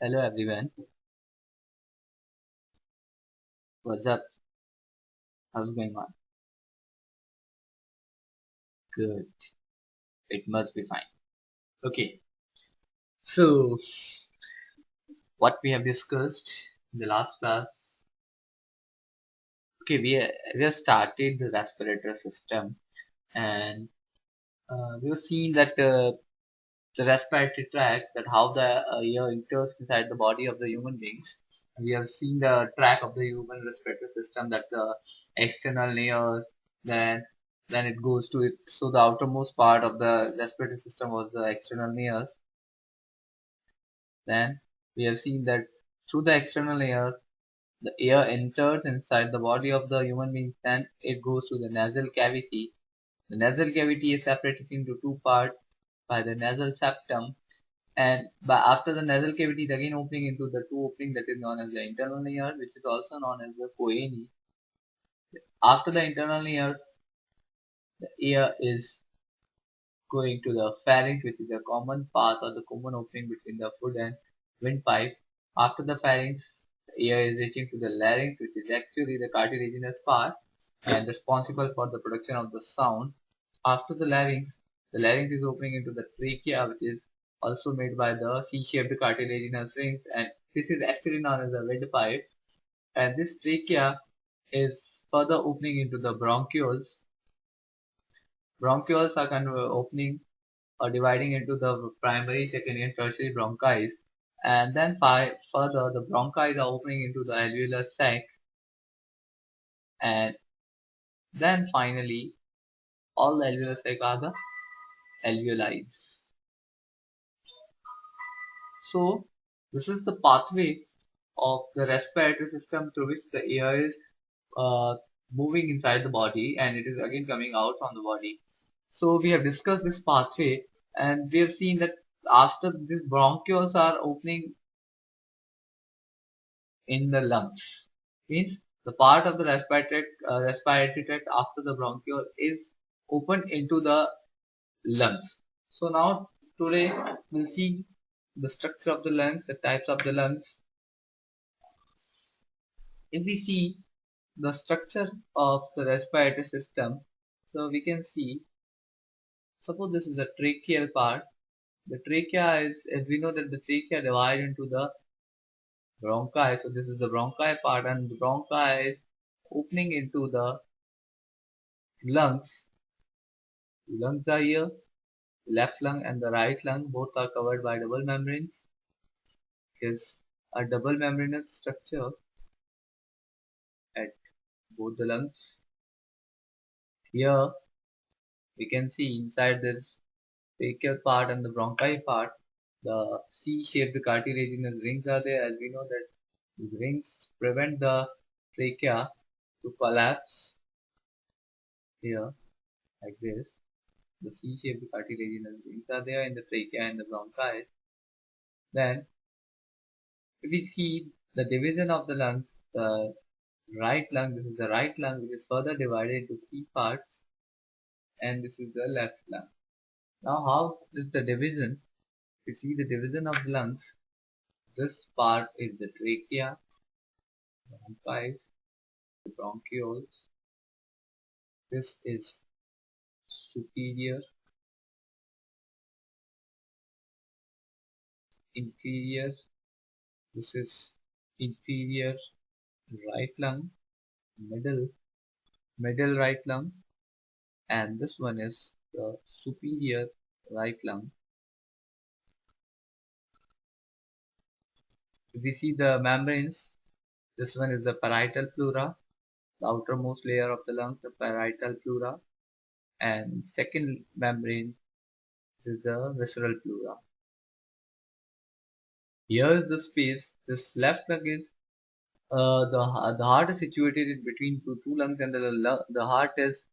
Hello everyone, what's up? How's it going on? Good, it must be fine. Okay, so what we have discussed in the last class, okay, we have started the respiratory system and we have seen that the respiratory tract, that how the air enters inside the body of the human beings. We have seen the track of the human respiratory system, that the external layer, then then it goes to it. So the outermost part of the respiratory system was the external layers. Then we have seen that through the external layer, the air enters inside the body of the human being. Then it goes to the nasal cavity. The nasal cavity is separated into two parts by the nasal septum, and after the nasal cavity is again opening into the two opening that is known as the internal layers, which is also known as the choanine. After the internal layers, the air is going to the pharynx, which is a common path or the common opening between the foot and windpipe. After the pharynx, the air is reaching to the larynx, which is actually the cartilaginous part and responsible for the production of the sound. After the larynx is opening into the trachea, which is also made by the C-shaped cartilaginous rings, and this is actually known as the windpipe. And this trachea is further opening into the bronchioles. Bronchioles are kind of opening or dividing into the primary, secondary, and tertiary bronchi. And then further, the bronchi are opening into the alveolar sac, and then finally, all the alveolar sac are the alveoli. So, this is the pathway of the respiratory system through which the air is uh, moving inside the body and it is again coming out from the body. So, we have discussed this pathway and we have seen that after these bronchioles are opening in the lungs, means the part of the respiratory tract after the bronchiole is open into the lungs. So now today we'll see the structure of the lungs, the types of the lungs. If we see the structure of the respiratory system, so we can see, suppose this is a tracheal part. The trachea is, as we know that the trachea divides into the bronchi. So this is the bronchi part, and the bronchi is opening into the lungs. Lungs are here, left lung and the right lung both are covered by double membranes. It is a double membranous structure at both the lungs. Here we can see inside this tracheal part and the bronchi part, the C-shaped cartilaginous rings are there. As we know that these rings prevent the trachea to collapse here like this. The C-shaped cartilaginous rings are there in the trachea and the bronchi. Then if we see the division of the lungs, the right lung, this is the right lung, which is further divided into three parts, and this is the left lung. Now how is the division? You see the division of the lungs. This part is the trachea, bronchi, the bronchioles. This is superior, inferior. This is inferior right lung, middle right lung, and this one is the superior right lung. If we see the membranes, this one is the parietal pleura, the outermost layer of the lung, the parietal pleura, and second membrane, this is the visceral pleura. Here is the space. This left lung is the heart is situated in between two lungs, and the heart is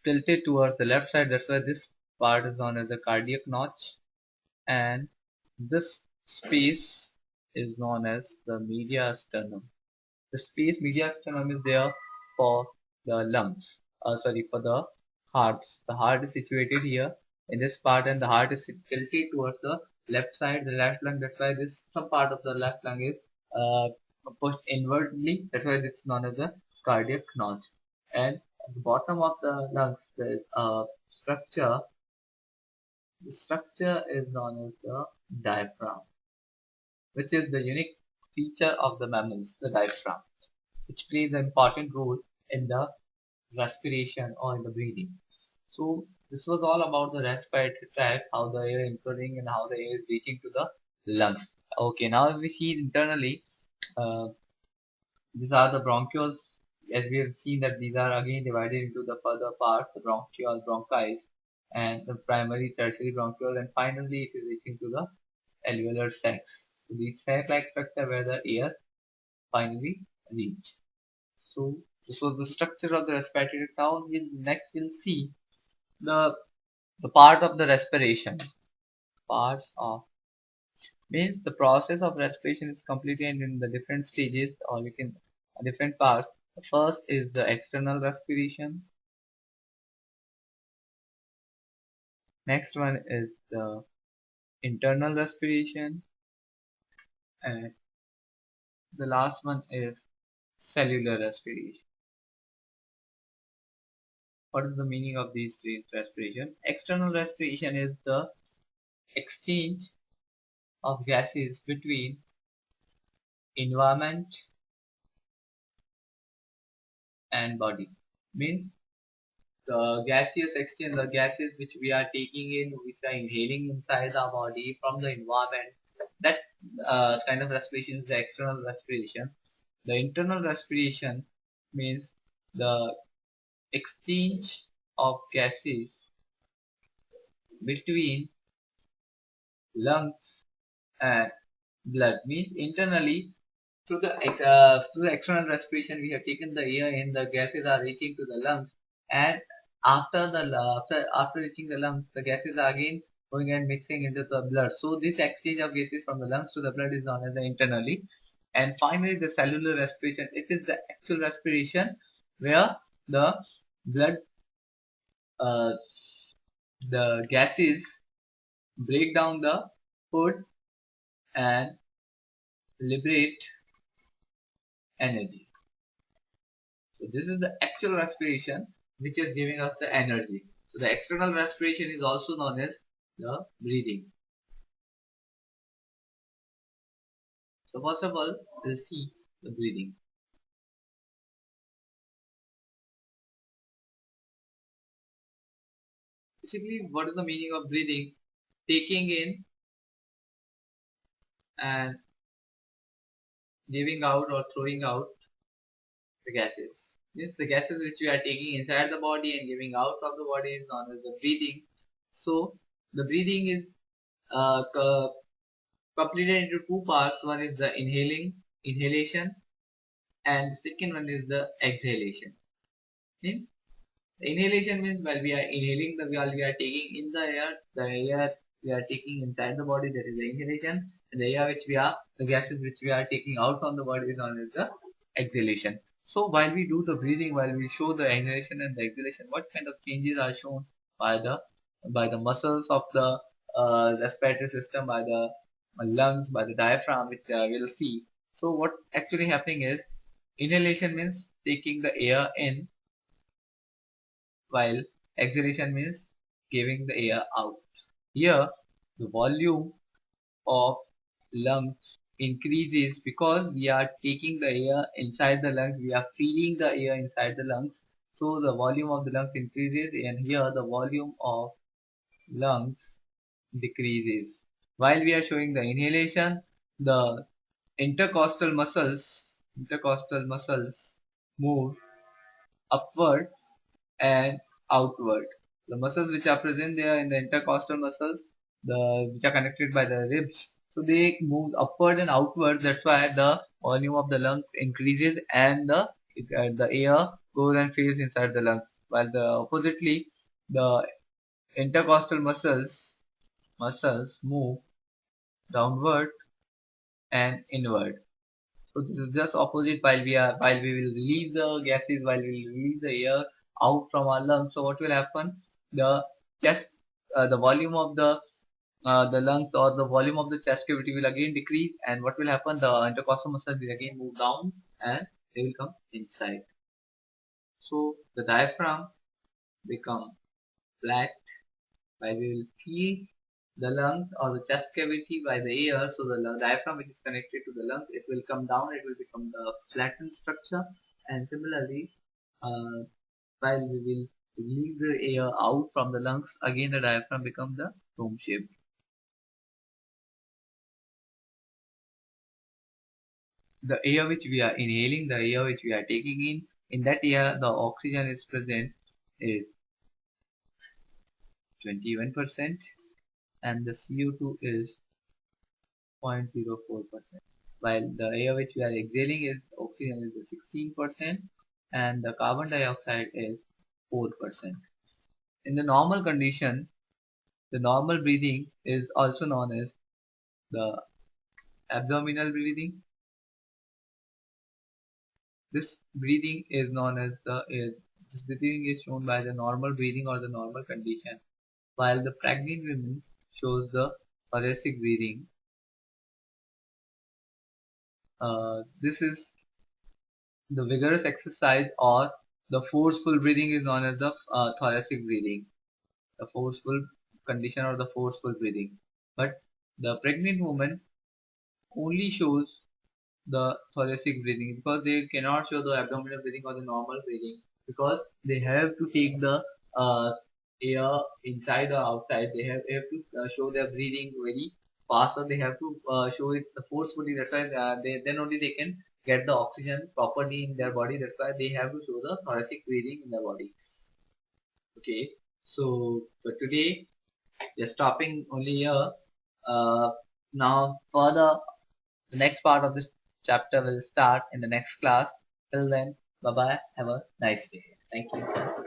tilted towards the left side. That's why this part is known as the cardiac notch, and this space is known as the media sternum. The space media sternum is there for the lungs. For the hearts. The heart is situated here in this part, and the heart is tilted towards the left side, the left lung. That's why this some part of the left lung is uh, pushed inwardly. That's why it's known as the cardiac notch. And at the bottom of the lungs, there is a structure. The structure is known as the diaphragm, which is the unique feature of the mammals, the diaphragm, which plays an important role in the respiration or in the breathing. So this was all about the respiratory tract, how the air is entering and how the air is reaching to the lungs. Okay, now if we see internally, uh, these are the bronchioles. As we have seen that these are again divided into the further parts, the bronchioles, bronchi, and the primary, tertiary bronchioles, and finally it is reaching to the alveolar sacs. So these sac-like structure where the air finally reach. So this was the structure of the respiratory tract. Now next we'll see the part of the respiration. Parts of means the process of respiration is completed in the different stages, or we can different parts. The first is the external respiration. Next one is the internal respiration, and the last one is cellular respiration. What is the meaning of these three respiration? External respiration is the exchange of gases between environment and body. Means the gaseous exchange, the gases which we are taking in, which are inhaling inside our body from the environment, that kind of respiration is the external respiration. The internal respiration means the exchange of gases between lungs and blood. Means internally through the external respiration we have taken the air in, the gases are reaching to the lungs, and after reaching the lungs, the gases are again going and mixing into the blood. So this exchange of gases from the lungs to the blood is known as the internally. And finally the cellular respiration, it is the actual respiration where the blood uh, the gases break down the food and liberate energy. So this is the actual respiration which is giving us the energy. So the external respiration is also known as the breathing. So first of all, we'll see the breathing. Basically, what is the meaning of breathing? Taking in and giving out or throwing out the gases. Means the gases which we are taking inside the body and giving out of the body is known as the breathing. So the breathing is completed into two parts. One is the inhalation, and the second one is the exhalation. Means the inhalation means while we are inhaling, while we are taking in the air we are taking inside the body, that is the inhalation, and the air the gases which we are taking out from the body is known as the exhalation. So while we do the breathing, while we show the inhalation and the exhalation, what kind of changes are shown by the muscles of the respiratory system, by the lungs, by the diaphragm, which we'll see. So what actually happening is, inhalation means taking the air in, while exhalation means giving the air out. Here the volume of lungs increases because we are taking the air inside the lungs, we are feeling the air inside the lungs, so the volume of the lungs increases, and here the volume of lungs decreases. While we are showing the inhalation, the intercostal muscles move upward and outward. The muscles which are present there in the intercostal muscles, which are connected by the ribs, so they move upward and outward. That's why the volume of the lungs increases and the air goes and fills inside the lungs. While the oppositely, the intercostal muscles move downward and inward. So this is just opposite. While we will release the gases, while we will release the air out from our lungs. So what will happen? The chest, the volume of the the lungs or the volume of the chest cavity will again decrease, and what will happen? The intercostal muscles will again move down and they will come inside. So the diaphragm become flat while we will feel the lungs or the chest cavity by the air. So the diaphragm which is connected to the lungs, it will come down, it will become the flattened structure, and similarly while we will release the air out from the lungs, again the diaphragm becomes the dome shape. The air which we are inhaling, the air which we are taking in that air the oxygen is present is 21% and the CO2 is 0.04%. While the air which we are exhaling is oxygen is 16% and the carbon dioxide is 4%. In the normal condition, the normal breathing is also known as the abdominal breathing. This breathing is known as this breathing is shown by the normal breathing or the normal condition, while the pregnant women shows the thoracic breathing. This is the vigorous exercise or the forceful breathing is known as the thoracic breathing, the forceful condition or the forceful breathing. But the pregnant woman only shows the thoracic breathing because they cannot show the abdominal breathing or the normal breathing because they have to take the air inside or outside. They have to show their breathing very fast, or they have to show it forcefully. That's why then only they can get the oxygen properly in their body. That's why they have to show the thoracic breathing in their body. Okay, so for today we are stopping only here. Now further the next part of this chapter will start in the next class. Till then, bye bye. Have a nice day. Thank you.